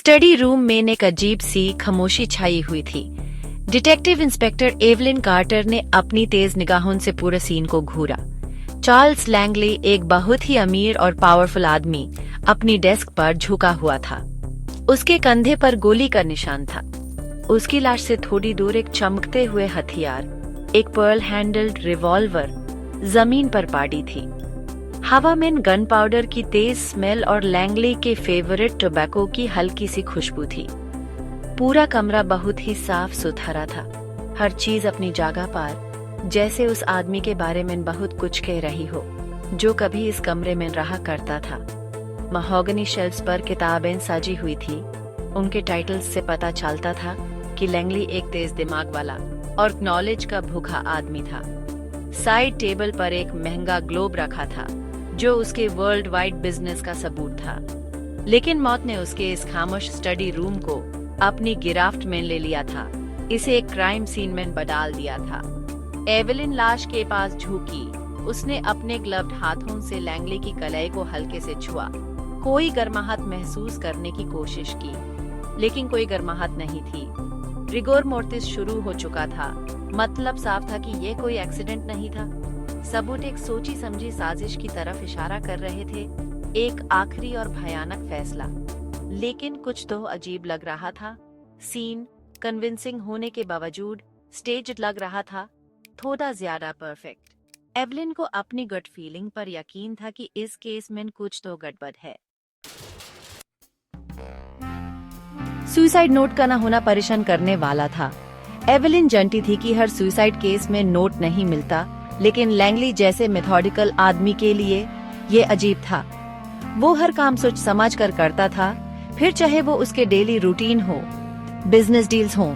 Study room में एक अजीब सी खामोशी छाई हुई थी। डिटेक्टिव इंस्पेक्टर एवलिन कार्टर ने अपनी तेज निगाहों से पूरे सीन को घूरा। चार्ल्स लैंगली, एक बहुत ही अमीर और पावरफुल आदमी, अपनी डेस्क पर झुका हुआ था। उसके कंधे पर गोली का निशान था। उसकी लाश से थोड़ी दूर एक चमकते हुए हथियार, एक पर्ल हैंडल्ड रिवॉल्वर, जमीन पर पड़ी थी। हवा में गन पाउडर की तेज स्मेल और लैंगली के फेवरेट टोबैको की हल्की सी खुशबू थी। पूरा कमरा बहुत ही साफ सुथरा था, हर चीज अपनी जगह पर, जैसे उस आदमी के बारे में बहुत कुछ कह रही हो जो कभी इस कमरे में रहा करता था। महोगनी शेल्फ्स पर किताबें सजी हुई थी। उनके टाइटल्स से पता चलता था कि लैंगली एक तेज दिमाग वाला और नॉलेज का भूखा आदमी था। साइड टेबल पर एक महंगा ग्लोब रखा था जो उसके वर्ल्ड वाइड बिजनेस का सबूत था, लेकिन मौत ने उसके इस खामोश स्टडी रूम को अपनी गिरफ्त में ले लिया था, इसे एक क्राइम सीन में बदल दिया था। एवलिन लाश के पास झुकी। उसने अपने ग्लव्ड हाथों से लैंगली की कलाई को हल्के से छुआ। कोई गर्माहट महसूस करने की कोशिश की, लेकिन कोई गर्माहट नहीं थी। रिगोर मोर्टिस शुरू हो चुका था, मतलब साफ था कि यह कोई एक्सीडेंट नहीं था। सबूत एक सोची समझी साजिश की तरफ इशारा कर रहे थे, एक आखिरी और भयानक फैसला। लेकिन कुछ तो अजीब लग रहा था। सीन कन्विंसिंग होने के बावजूद स्टेज लग रहा था थोड़ा ज्यादा परफेक्ट। एवलिन को अपनी गट फीलिंग पर यकीन था कि इस केस में कुछ तो गड़बड़ है। सुसाइड नोट का न होना परेशान करने वाला था। एवलिन जानती थी कि हर सुसाइड केस में नोट नहीं मिलता, लेकिन लैंगली जैसे मेथोडिकल आदमी के लिए ये अजीब था। वो हर काम सोच समझ कर करता था, फिर चाहे वो उसके डेली रूटीन हो, बिजनेस डील्स हो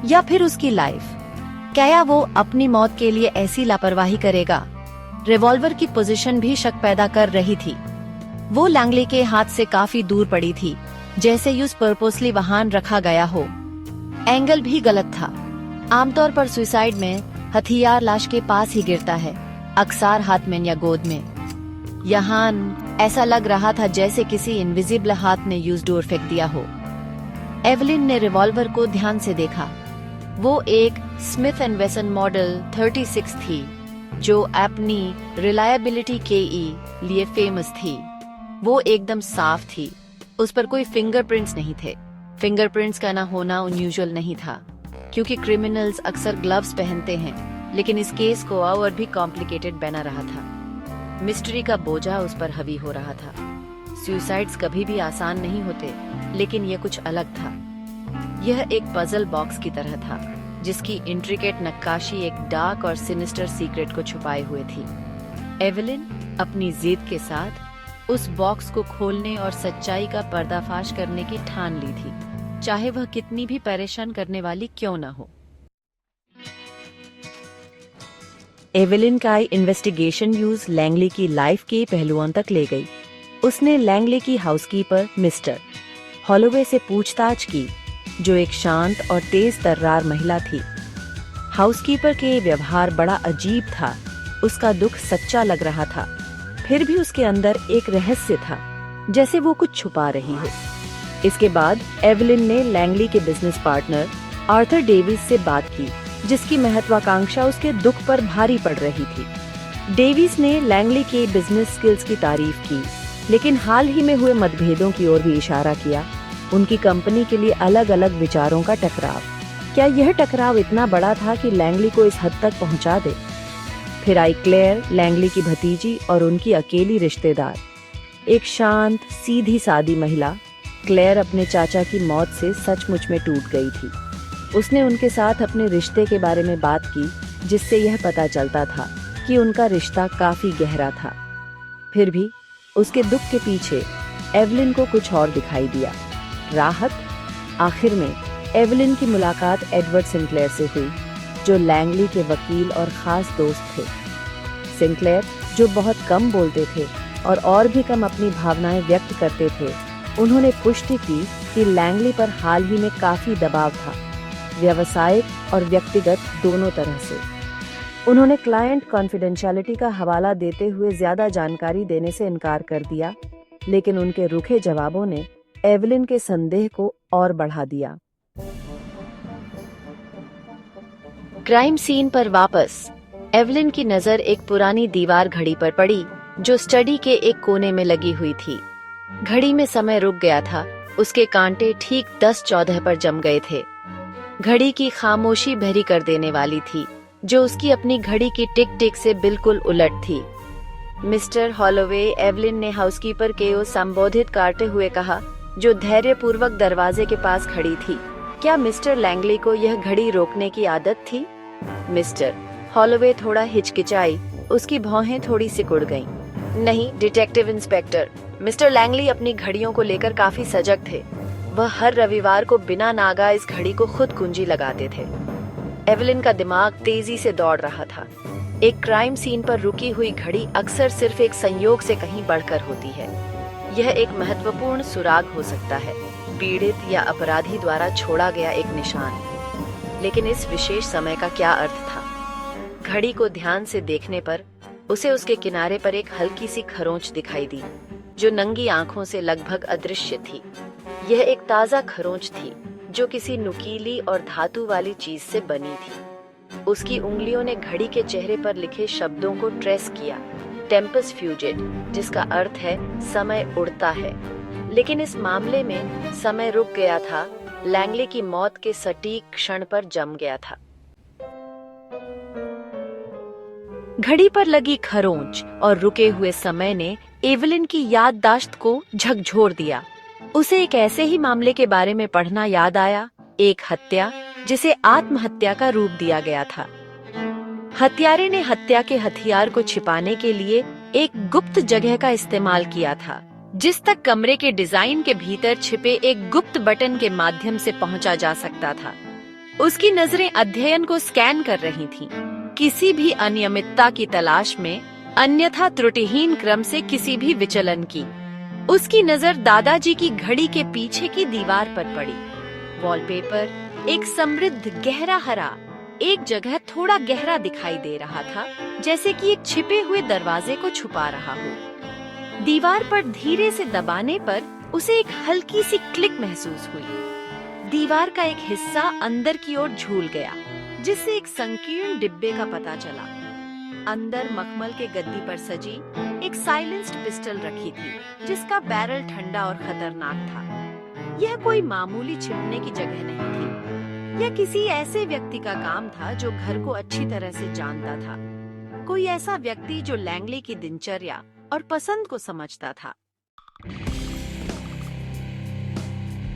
या फिर उसकी लाइफ। क्या वो अपनी मौत के लिए ऐसी लापरवाही करेगा? रिवॉल्वर की पोजीशन भी शक पैदा कर रही थी। वो लैंगली के हाथ से काफी दूर पड़ी थी, जैसे यूज पर्पसली वहां रखा गया हो। एंगल भी गलत था। आमतौर पर सुसाइड में हथियार लाश के पास ही गिरता है, अक्सर हाथ में या गोद में। यहाँ ऐसा लग रहा था जैसे किसी इनविजिबल हाथ ने यूज डोर फेंक दिया हो। एवलिन ने रिवॉल्वर को ध्यान से देखा। वो एक स्मिथ एंड वेसन मॉडल 36 थी, जो अपनी रिलायबिलिटी के लिए फेमस थी। वो एकदम साफ थी, उस पर कोई फिंगरप्रिंट्स नहीं थे। फिंगरप्रिंट्स का ना होना अनयूजुअल नहीं था, क्योंकि क्रिमिनल्स अक्सर ग्लव्स पहनते हैं, लेकिन इस केस को और भी कॉम्प्लिकेटेड बना रहा था। मिस्ट्री का बोझा उस पर हावी हो रहा था। सुसाइड्स कभी भी आसान नहीं होते, लेकिन यह कुछ अलग था। यह एक पजल बॉक्स की तरह था, जिसकी इंट्रिकेट नक्काशी एक डार्क और सिनिस्टर सीक्रेट को छुपाए हुए थी। एवलिन अपनी जिद के साथ उस बॉक्स को खोलने और सच्चाई का पर्दाफाश करने की ठान ली थी, चाहे वह कितनी भी परेशान करने वाली क्यों न हो। एवलिन का इन्वेस्टिगेशन यूज लैंगली की लाइफ के पहलुओं तक ले गई। उसने लैंगली की हाउसकीपर मिस्टर हॉलोवे से पूछताछ की, जो एक शांत और तेज तर्रार महिला थी। हाउसकीपर के व्यवहार बड़ा अजीब था। उसका दुख सच्चा लग रहा था, फिर भी उसके अंदर एक रहस्य था, जैसे वो कुछ छुपा रही हो। इसके बाद एवलिन ने लैंगली के बिजनेस पार्टनर आर्थर डेविस से बात की, जिसकी महत्वाकांक्षा उसके दुख पर भारी पड़ रही थी। डेविस ने लैंगली के बिजनेस स्किल्स की तारीफ की, लेकिन हाल ही में हुए मतभेदों की ओर भी इशारा किया। उनकी कंपनी के लिए अलग अलग विचारों का टकराव। क्या यह टकराव इतना बड़ा था कि लैंगली को इस हद तक पहुंचा दे? फिर आई क्लेयर, लैंगली की भतीजी और उनकी अकेली रिश्तेदार, एक शांत सीधी सादी महिला। क्लेयर अपने चाचा की मौत से सचमुच में टूट गई थी। उसने उनके साथ अपने रिश्ते के बारे में बात की, जिससे यह पता चलता था कि उनका रिश्ता काफी गहरा था। फिर भी उसके दुख के पीछे एवलिन को कुछ और दिखाई दिया, राहत। आखिर में एवलिन की मुलाकात एडवर्ड सिंक्लेयर से हुई, जो लैंगली के वकील और खास दोस्त थे। सिंक्लेयर, जो बहुत कम बोलते थे और भी कम अपनी भावनाएं व्यक्त करते थे, उन्होंने पुष्टि की कि लैंगली पर हाल ही में काफी दबाव था, व्यावसायिक और व्यक्तिगत दोनों तरह से। उन्होंने क्लाइंट कॉन्फिडेंशियलिटी का हवाला देते हुए ज्यादा जानकारी देने से इनकार कर दिया, लेकिन उनके रुखे जवाबों ने एवलिन के संदेह को और बढ़ा दिया। क्राइम सीन पर वापस। एवलिन की नजर एक पुरानी दीवार घड़ी पर पड़ी जो स्टडी के एक कोने में लगी हुई थी। घड़ी में समय रुक गया था, उसके कांटे ठीक 10:14 पर जम गए थे। घड़ी की खामोशी बहरी कर देने वाली थी, जो उसकी अपनी घड़ी की टिक टिक से बिल्कुल उलट थी। मिस्टर हॉलोवे, एवलिन ने हाउसकीपर के को संबोधित करते हुए कहा, जो धैर्यपूर्वक दरवाजे के पास खड़ी थी। क्या मिस्टर लैंगली को यह घड़ी रोकने की आदत थी? मिस्टर हॉलोवे थोड़ा हिचकिचाई, उसकी भौहें थोड़ी सिकुड़ गईं। नहीं डिटेक्टिव इंस्पेक्टर, मिस्टर लैंगली अपनी घड़ियों को लेकर काफी सजग थे। वह हर रविवार को बिना नागा इस घड़ी को खुद कुंजी लगाते थे। एवलिन का दिमाग तेजी से दौड़ रहा था। एक क्राइम सीन पर रुकी हुई घड़ी अक्सर सिर्फ एक संयोग से कहीं बढ़कर होती है। यह एक महत्वपूर्ण सुराग हो सकता है, पीड़ित या अपराधी द्वारा छोड़ा गया एक निशान। लेकिन इस विशेष समय का क्या अर्थ था? घड़ी को ध्यान से देखने पर उसे उसके किनारे पर एक हल्की सी खरोंच दिखाई दी, जो नंगी आंखों से लगभग अदृश्य थी। यह एक ताजा खरोंच थी जो किसी नुकीली और धातु वाली चीज से बनी थी। उसकी उंगलियों ने घड़ी के चेहरे पर लिखे शब्दों को ट्रेस किया, टेम्पस फ्यूजिट, जिसका अर्थ है समय उड़ता है। लेकिन इस मामले में समय रुक गया था, लैंगली की मौत के सटीक क्षण पर जम गया था। घड़ी पर लगी खरोंच और रुके हुए समय ने एवलिन की याददाश्त को झकझोर दिया। उसे एक ऐसे ही मामले के बारे में पढ़ना याद आया, एक हत्या जिसे आत्महत्या का रूप दिया गया था। हत्यारे ने हत्या के हथियार को छिपाने के लिए एक गुप्त जगह का इस्तेमाल किया था, जिस तक कमरे के डिजाइन के भीतर छिपे एक गुप्त बटन के माध्यम से पहुंचा जा सकता था। उसकी नजरें अध्ययन को स्कैन कर रही थीं, किसी भी अनियमितता की तलाश में, अन्यथा त्रुटिहीन क्रम से किसी भी विचलन की। उसकी नजर दादाजी की घड़ी के पीछे की दीवार पर पड़ी। वॉलपेपर एक समृद्ध गहरा हरा एक जगह थोड़ा गहरा दिखाई दे रहा था, जैसे कि एक छिपे हुए दरवाजे को छुपा रहा हो। दीवार पर धीरे से दबाने पर उसे एक हल्की सी क्लिक महसूस हुई। दीवार का एक हिस्सा अंदर की ओर झूल गया, जिससे एक संकीर्ण डिब्बे का पता चला। अंदर मखमल के गद्दी पर सजी एक साइलेंस्ड पिस्टल रखी थी, जिसका बैरल ठंडा और खतरनाक था। यह कोई मामूली छिपने की जगह नहीं थी। यह किसी ऐसे व्यक्ति का काम था जो घर को अच्छी तरह से जानता था। कोई ऐसा व्यक्ति जो लैंगली की दिनचर्या और पसंद को समझता था।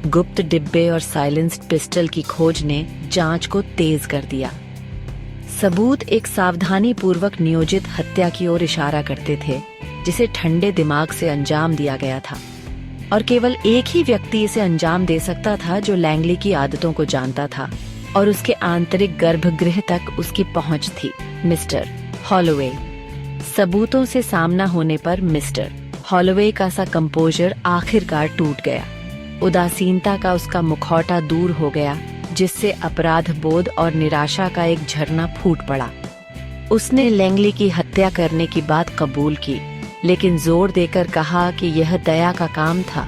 गुप्त डिब्बे और साइलेंस्ड पिस्टल की खोज ने जांच को तेज कर दिया। सबूत एक सावधानी पूर्वक नियोजित हत्या की ओर इशारा करते थे, जिसे ठंडे दिमाग से अंजाम दिया गया था, और केवल एक ही व्यक्ति इसे अंजाम दे सकता था जो लैंगली की आदतों को जानता था और उसके आंतरिक गर्भगृह तक उसकी पहुंच थी, मिस्टर हॉलोवे। सबूतों से सामना होने पर मिस्टर हॉलोवे का सा कंपोजर आखिरकार टूट गया। उदासीनता का उसका मुखौटा दूर हो गया, जिससे अपराध बोध और निराशा का एक झरना फूट पड़ा। उसने लैंगली की हत्या करने की बात कबूल की, लेकिन जोर देकर कहा कि यह दया का काम था,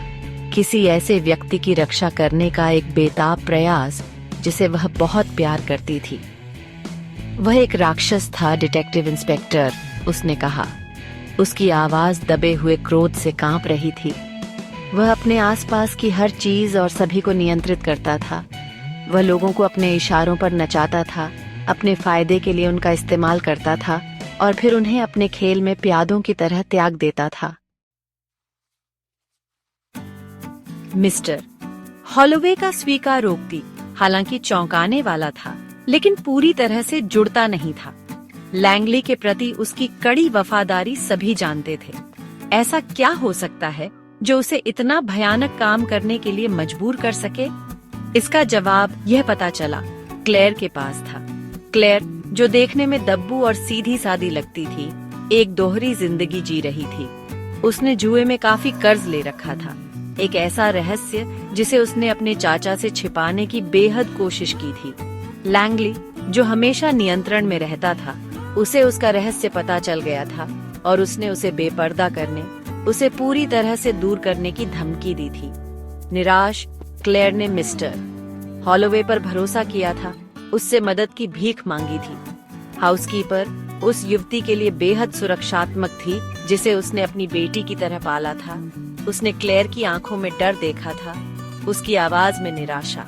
किसी ऐसे व्यक्ति की रक्षा करने का एक बेताब प्रयास जिसे वह बहुत प्यार करती थी। वह एक राक्षस था, डिटेक्टिव इंस्पेक्टर, उसने कहा। उसकी आवाज दबे हुए क्रोध से कांप रही थी। वह अपने आसपास की हर चीज और सभी को नियंत्रित करता था। वह लोगों को अपने इशारों पर नचाता था, अपने फायदे के लिए उनका इस्तेमाल करता था और फिर उन्हें अपने खेल में प्यादों की तरह त्याग देता था। मिस्टर हॉलोवे का स्वीकारोक्ति हालांकि चौंकाने वाला था, लेकिन पूरी तरह से जुड़ता नहीं था। लैंगली के प्रति उसकी कड़ी वफादारी सभी जानते थे। ऐसा क्या हो सकता है जो उसे इतना भयानक काम करने के लिए मजबूर कर सके? इसका जवाब यह पता चला क्लेयर के पास था। क्लेयर, जो देखने में दब्बू और सीधी सादी लगती थी, एक दोहरी जिंदगी जी रही थी। उसने जुए में काफी कर्ज ले रखा था, एक ऐसा रहस्य जिसे उसने अपने चाचा से छिपाने की बेहद कोशिश की थी। लैंगली, जो हमेशा नियंत्रण में रहता था, उसे उसका रहस्य पता चल गया था और उसने उसे बेपर्दा करने, उसे पूरी तरह से दूर करने की धमकी दी थी। निराश, क्लेयर ने मिस्टर हॉलोवे पर भरोसा किया था, उससे मदद की भीख मांगी थी। हाउसकीपर उस युवती के लिए बेहद सुरक्षात्मक थी जिसे उसने अपनी बेटी की तरह पाला था। उसने क्लेयर की आंखों में डर देखा था, उसकी आवाज में निराशा।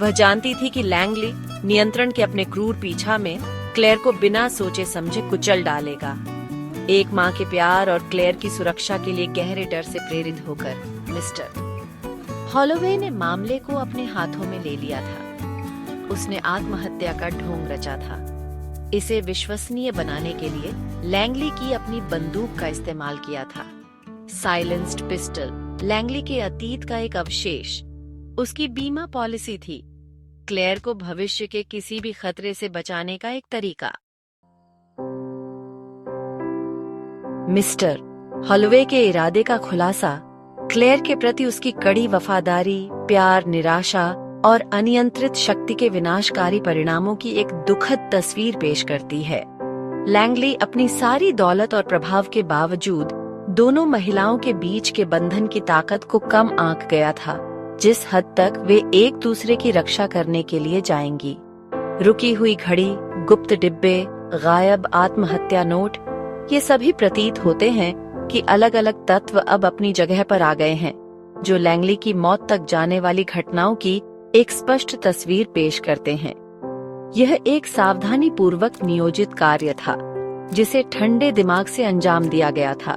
वह जानती थी कि लैंगली नियंत्रण के अपने क्रूर पीछा में क्लेयर को बिना सोचे समझे कुचल डालेगा। एक माँ के प्यार और क्लेयर की सुरक्षा के लिए गहरे डर से प्रेरित होकर मिस्टर हॉलोवे ने मामले को अपने हाथों में ले लिया था। उसने आत्महत्या का ढोंग रचा था। इसे विश्वसनीय बनाने के लिए लैंगली की अपनी बंदूक का इस्तेमाल किया था। साइलेंस्ड पिस्टल लैंगली के अतीत का एक अवशेष, उसकी बीमा पॉलिसी थी, क्लेयर को भविष्य के किसी भी खतरे से बचाने का एक तरीका। मिस्टर हॉलोवे के इरादे का खुलासा क्लेयर के प्रति उसकी कड़ी वफादारी, प्यार, निराशा और अनियंत्रित शक्ति के विनाशकारी परिणामों की एक दुखद तस्वीर पेश करती है। लैंगली अपनी सारी दौलत और प्रभाव के बावजूद दोनों महिलाओं के बीच के बंधन की ताकत को कम आंक गया था, जिस हद तक वे एक दूसरे की रक्षा करने के लिए जाएंगी। रुकी हुई घड़ी, गुप्त डिब्बे, गायब आत्महत्या नोट, ये सभी प्रतीत होते हैं कि अलग अलग तत्व अब अपनी जगह पर आ गए हैं, जो लैंगली की मौत तक जाने वाली घटनाओं की एक स्पष्ट तस्वीर पेश करते हैं। यह एक सावधानी पूर्वक नियोजित कार्य था, जिसे ठंडे दिमाग से अंजाम दिया गया था,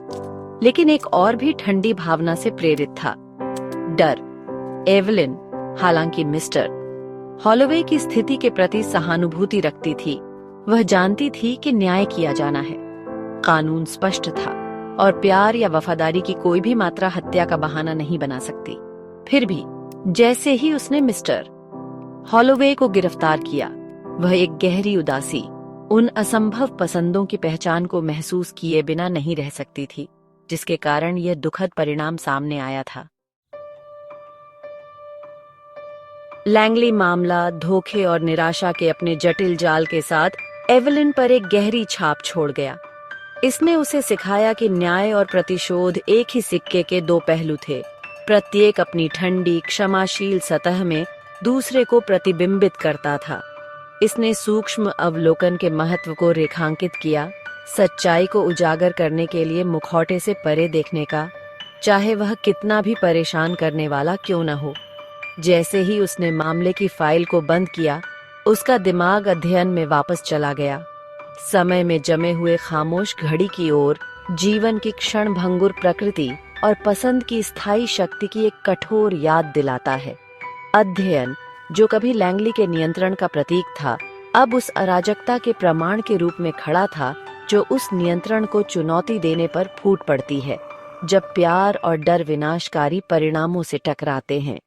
लेकिन एक और भी ठंडी भावना से प्रेरित था, डर। एवलिन, हालांकि मिस्टर हॉलोवे की स्थिति के प्रति सहानुभूति रखती थी, वह जानती थी कि न्याय किया जाना है। कानून स्पष्ट था और प्यार या वफादारी की कोई भी मात्रा हत्या का बहाना नहीं बना सकती। फिर भी जैसे ही उसने मिस्टर हॉलोवे को गिरफ्तार किया, वह एक गहरी उदासी, उन असंभव पसंदों की पहचान को महसूस किए बिना नहीं रह सकती थी, जिसके कारण यह दुखद परिणाम सामने आया था। लैंगली मामला धोखे और निराशा के अपने जटिल जाल के साथ एवलिन पर एक गहरी छाप छोड़ गया। इसने उसे सिखाया कि न्याय और प्रतिशोध एक ही सिक्के के दो पहलू थे, प्रत्येक अपनी ठंडी, क्षमाशील सतह में दूसरे को प्रतिबिंबित करता था। इसने सूक्ष्म अवलोकन के महत्व को रेखांकित किया, सच्चाई को उजागर करने के लिए मुखौटे से परे देखने का, चाहे वह कितना भी परेशान करने वाला क्यों न हो। जैसे ही उसने मामले की फाइल को बंद किया, उसका दिमाग अध्ययन में वापस चला गया, समय में जमे हुए खामोश घड़ी की ओर, जीवन की क्षणभंगुर प्रकृति और पसंद की स्थायी शक्ति की एक कठोर याद दिलाता है। अध्ययन, जो कभी लैंगली के नियंत्रण का प्रतीक था, अब उस अराजकता के प्रमाण के रूप में खड़ा था जो उस नियंत्रण को चुनौती देने पर फूट पड़ती है, जब प्यार और डर विनाशकारी परिणामों से टकराते हैं।